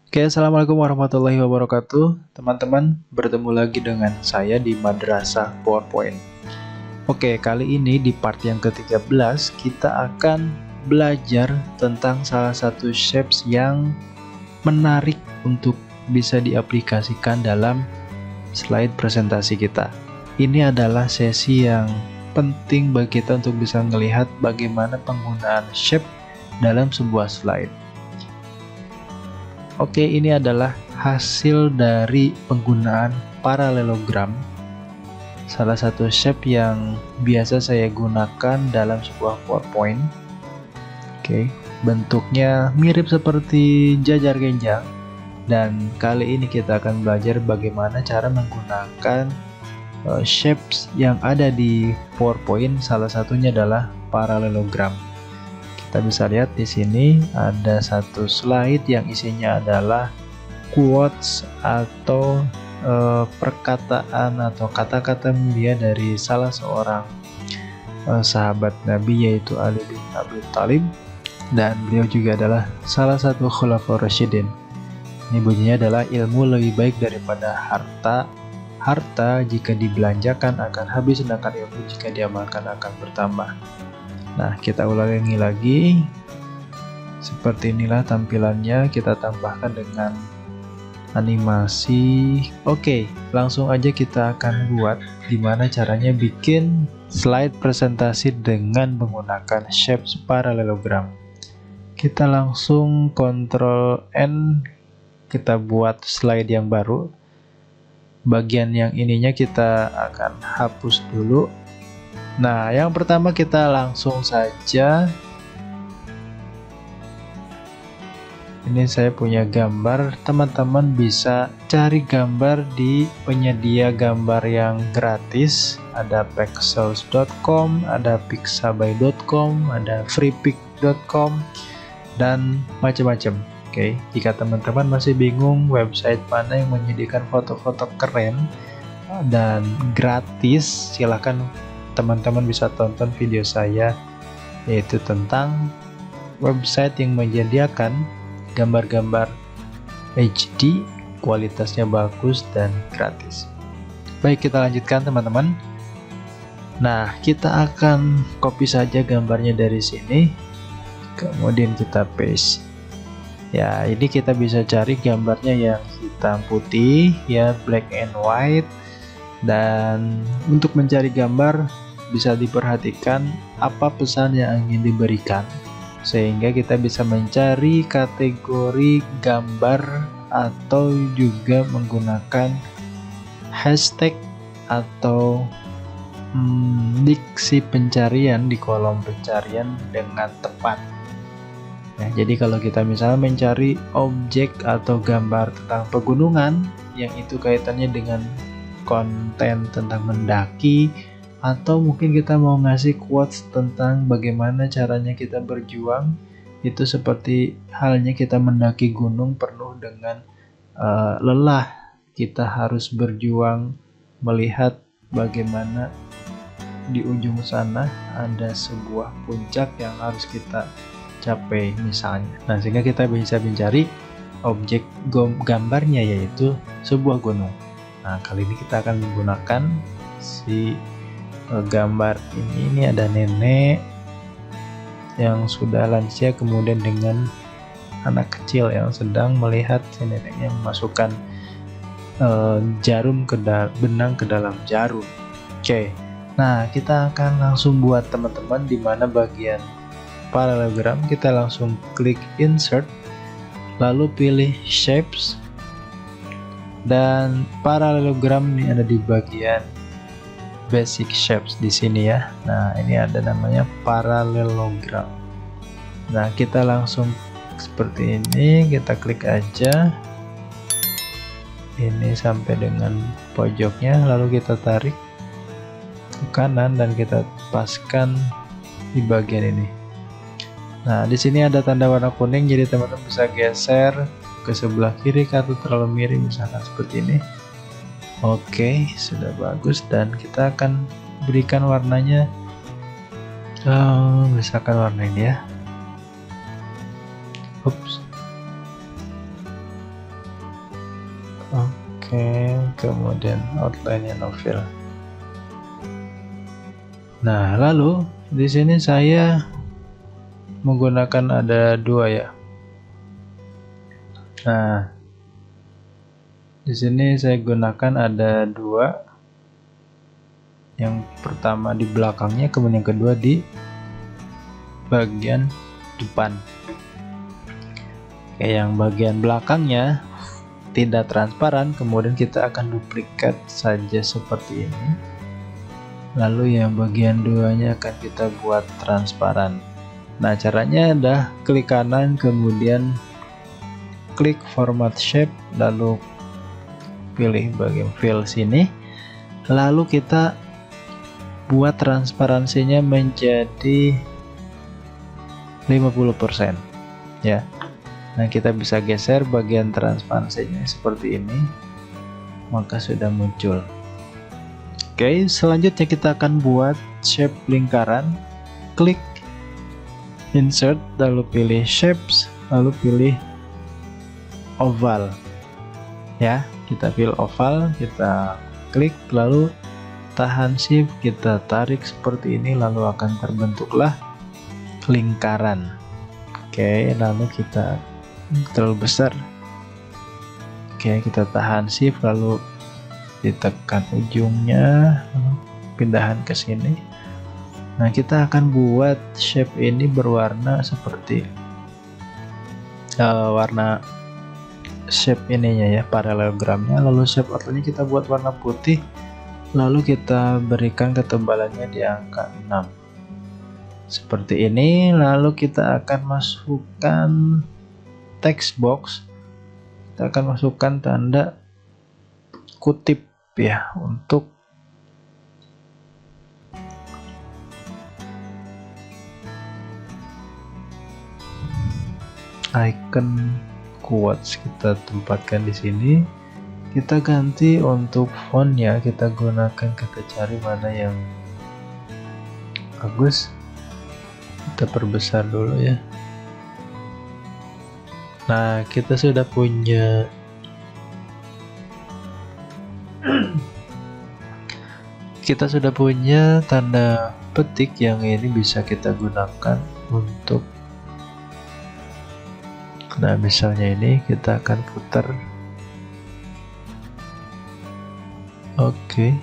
Oke, assalamualaikum warahmatullahi wabarakatuh. Teman-teman, bertemu lagi dengan saya di Madrasah PowerPoint. Oke, kali ini di part yang ke-13 kita akan belajar tentang salah satu shapes yang menarik untuk bisa diaplikasikan dalam slide presentasi kita. Ini adalah sesi yang penting bagi kita untuk bisa melihat bagaimana penggunaan shape dalam sebuah slide. Oke, ini adalah hasil dari penggunaan parallelogram, salah satu shape yang biasa saya gunakan dalam sebuah PowerPoint. Oke, bentuknya mirip seperti jajar genjang, dan kali ini kita akan belajar bagaimana cara menggunakan shapes yang ada di PowerPoint. Salah satunya adalah parallelogram. Kita bisa lihat di sini ada satu slide yang isinya adalah quotes atau perkataan atau kata-kata mulia dari salah seorang sahabat Nabi, yaitu Ali bin Abi Thalib, dan beliau juga adalah salah satu khulafaur rasyidin. Ini bunyinya adalah ilmu lebih baik daripada harta. Harta jika dibelanjakan akan habis, sedangkan ilmu jika diamalkan akan bertambah. Nah, kita ulangi lagi. Seperti inilah tampilannya, kita tambahkan dengan animasi. Oke, langsung aja kita akan buat gimana caranya bikin slide presentasi dengan menggunakan shapes parallelogram. Kita langsung Ctrl N, kita buat slide yang baru. Bagian yang ininya kita akan hapus dulu. Nah, yang pertama kita langsung saja, ini saya punya gambar, teman-teman bisa cari gambar di penyedia gambar yang gratis, ada pexels.com, ada pixabay.com, ada freepik.com, dan macam-macam. Oke, jika teman-teman masih bingung website mana yang menyediakan foto-foto keren dan gratis, silahkan teman-teman bisa tonton video saya, yaitu tentang website yang menyediakan gambar-gambar HD, kualitasnya bagus dan gratis. Baik, kita lanjutkan teman-teman. Nah, kita akan copy saja gambarnya dari sini, kemudian kita paste. Ya, ini kita bisa cari gambarnya yang hitam putih, ya, black and white. Dan untuk mencari gambar bisa diperhatikan apa pesan yang ingin diberikan, sehingga kita bisa mencari kategori gambar atau juga menggunakan hashtag atau diksi pencarian di kolom pencarian dengan tepat. Nah, jadi kalau kita misalnya mencari objek atau gambar tentang pegunungan yang itu kaitannya dengan konten tentang mendaki, atau mungkin kita mau ngasih quotes tentang bagaimana caranya kita berjuang, itu seperti halnya kita mendaki gunung penuh dengan lelah. Kita harus berjuang melihat bagaimana di ujung sana ada sebuah puncak yang harus kita capai misalnya. Nah, sehingga kita bisa mencari objek gambarnya yaitu sebuah gunung. Nah, kali ini kita akan menggunakan si gambar ini ada nenek yang sudah lansia, kemudian dengan anak kecil yang sedang melihat si neneknya memasukkan benang ke dalam jarum. Oke, nah kita akan langsung buat teman-teman, di mana bagian parallelogram kita langsung klik insert, lalu pilih shapes. Dan parallelogram ini ada di bagian basic shapes di sini ya. Nah, ini ada namanya parallelogram. Nah, kita langsung seperti ini, kita klik aja ini sampai dengan pojoknya, lalu kita tarik ke kanan dan kita paskan di bagian ini. Nah, di sini ada tanda warna kuning, jadi teman-teman bisa geser ke sebelah kiri atau terlalu miring, misalkan seperti ini. Oke, sudah bagus, dan kita akan berikan warnanya misalkan warna ini ya. Ups. Oke, kemudian outline-nya novel. Nah, lalu di sini saya menggunakan ada 2 ya. Nah, di sini saya gunakan ada 2. Yang pertama di belakangnya, kemudian yang kedua di bagian depan. Oke, yang bagian belakangnya tidak transparan, kemudian kita akan duplikat saja seperti ini. Lalu yang bagian 2-nya akan kita buat transparan. Nah, caranya adalah klik kanan, kemudian klik format shape, lalu pilih bagian fill sini, lalu kita buat transparansinya menjadi 50% ya. Nah, kita bisa geser bagian transparansinya seperti ini, maka sudah muncul. Oke, selanjutnya kita akan buat shape lingkaran. Klik insert, lalu pilih shapes, lalu pilih oval ya. Kita pilih oval, kita klik, lalu tahan shift, kita tarik seperti ini, lalu akan terbentuklah lingkaran. Oke, lalu kita terlalu besar. Oke, kita tahan shift, lalu ditekan ujungnya, pindahan ke sini. Nah, kita akan buat shape ini berwarna seperti warna shape ininya ya, paralelogramnya. Lalu shape outline kita buat warna putih, lalu kita berikan ketebalannya di angka 6 seperti ini. Lalu kita akan masukkan text box, kita akan masukkan tanda kutip ya, untuk icon quotes kita tempatkan di sini. Kita ganti untuk fontnya, kita gunakan, kita cari mana yang bagus, kita perbesar dulu ya. Nah, kita sudah punya tanda petik yang ini bisa kita gunakan untuk, nah misalnya ini kita akan putar. Oke.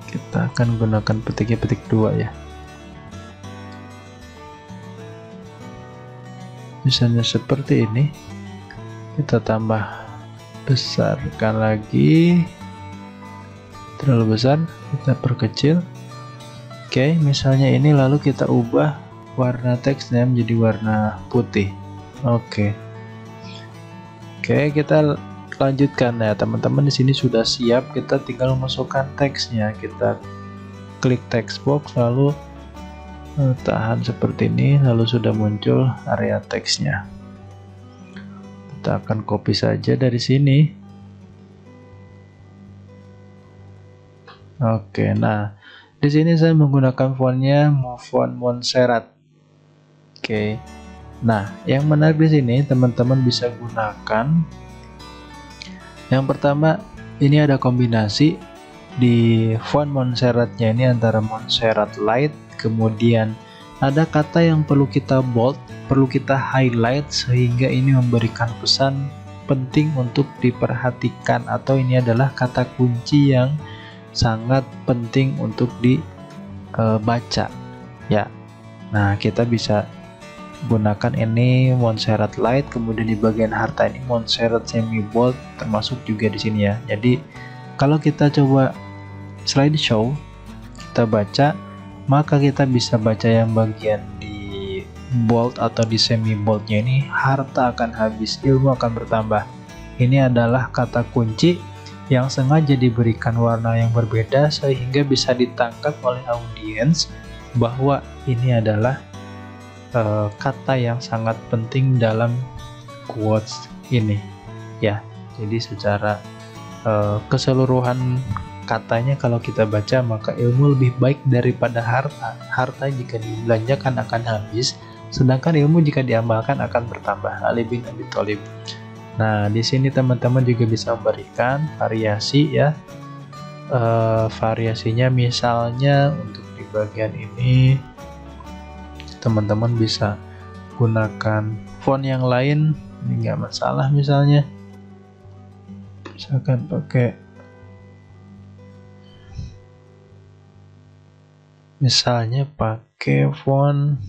Kita akan gunakan petiknya petik 2 ya. Misalnya seperti ini. Kita tambah besarkan lagi. Terlalu besar, kita perkecil. Oke, misalnya ini, lalu kita ubah warna teksnya menjadi warna putih. Oke, kita lanjutkan ya teman-teman. Di sini sudah siap, kita tinggal masukkan teksnya. Kita klik text box, lalu tahan seperti ini, lalu sudah muncul area teksnya. Kita akan copy saja dari sini. Oke, nah di sini saya menggunakan fontnya font Montserrat. Oke. Nah, yang menarik di sini teman-teman bisa gunakan. Yang pertama, ini ada kombinasi di font Montserratnya ini antara Montserrat Light, kemudian ada kata yang perlu kita bold, perlu kita highlight, sehingga ini memberikan pesan penting untuk diperhatikan, atau ini adalah kata kunci yang sangat penting untuk dibaca ya. Nah, kita bisa gunakan ini Montserrat Light, kemudian di bagian harta ini Montserrat semi bold, termasuk juga di sini ya. Jadi kalau kita coba slideshow, kita baca, maka kita bisa baca yang bagian di bold atau di semi boldnya ini, harta akan habis, ilmu akan bertambah. Ini adalah kata kunci yang sengaja diberikan warna yang berbeda sehingga bisa ditangkap oleh audiens bahwa ini adalah kata yang sangat penting dalam quotes ini ya. Jadi secara keseluruhan Katanya kalau kita baca maka ilmu lebih baik daripada harta. Harta jika dibelanjakan akan habis, sedangkan ilmu jika diamalkan akan bertambah. Ali bin Abi Thalib. Nah, di sini teman-teman juga bisa memberikan variasi ya. Variasinya misalnya untuk di bagian ini teman-teman bisa gunakan font yang lain, ini nggak masalah. Misalnya pakai font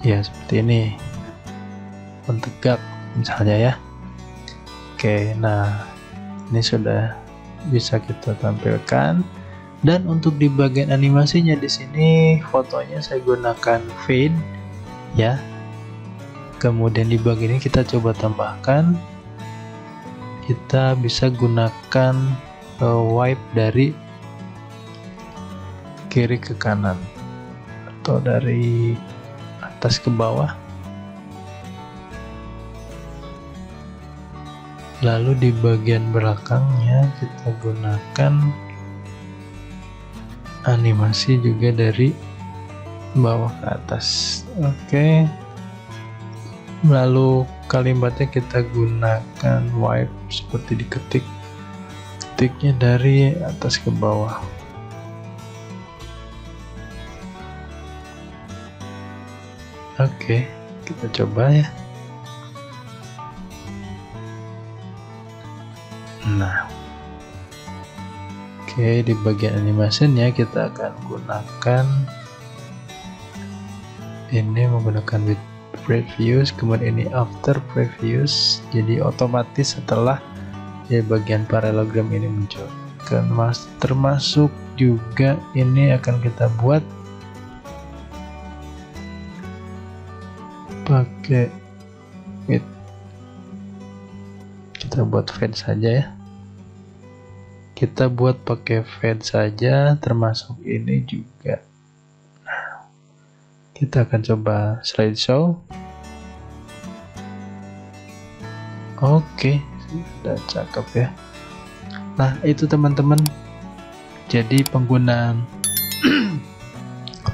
ya seperti ini, font tegak misalnya ya. Oke, nah ini sudah bisa kita tampilkan. Dan untuk di bagian animasinya di sini fotonya saya gunakan fade ya. Kemudian di bagian ini kita coba tambahkan, kita bisa gunakan wipe dari kiri ke kanan atau dari atas ke bawah. Lalu di bagian belakangnya kita gunakan animasi juga dari bawah ke atas. Oke. Lalu kalimatnya kita gunakan wipe seperti ketiknya dari atas ke bawah. Oke, kita coba ya. Nah, oke, di bagian animasinya kita akan gunakan ini, menggunakan with previews, kemudian ini after previews, jadi otomatis setelah ya bagian parallelogram ini muncul. Termasuk juga ini akan kita buat pakai with, kita buat fade saja ya. Kita buat pakai fade saja, termasuk ini juga. Nah, kita akan coba slideshow. Oke, sudah cakep ya. Nah, itu teman-teman. Jadi penggunaan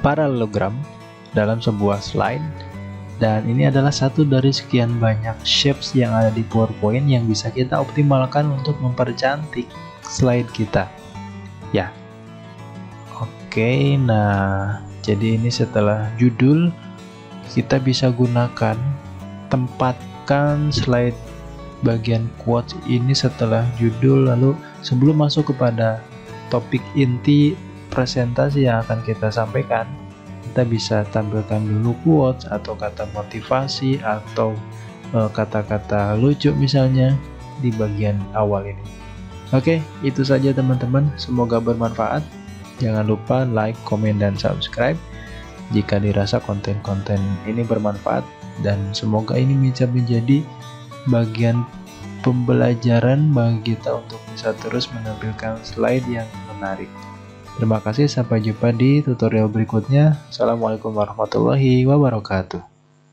parallelogram dalam sebuah slide, dan ini adalah satu dari sekian banyak shapes yang ada di PowerPoint yang bisa kita optimalkan untuk mempercantik slide kita ya. Oke, nah jadi ini setelah judul, kita bisa gunakan, tempatkan slide bagian quotes ini setelah judul. Lalu sebelum masuk kepada topik inti presentasi yang akan kita sampaikan, kita bisa tampilkan dulu quotes atau kata motivasi atau kata-kata lucu misalnya di bagian awal ini. Oke, itu saja teman-teman, semoga bermanfaat. Jangan lupa like, komen, dan subscribe jika dirasa konten-konten ini bermanfaat, dan semoga ini bisa menjadi bagian pembelajaran bagi kita untuk bisa terus menampilkan slide yang menarik. Terima kasih, sampai jumpa di tutorial berikutnya. Assalamualaikum warahmatullahi wabarakatuh.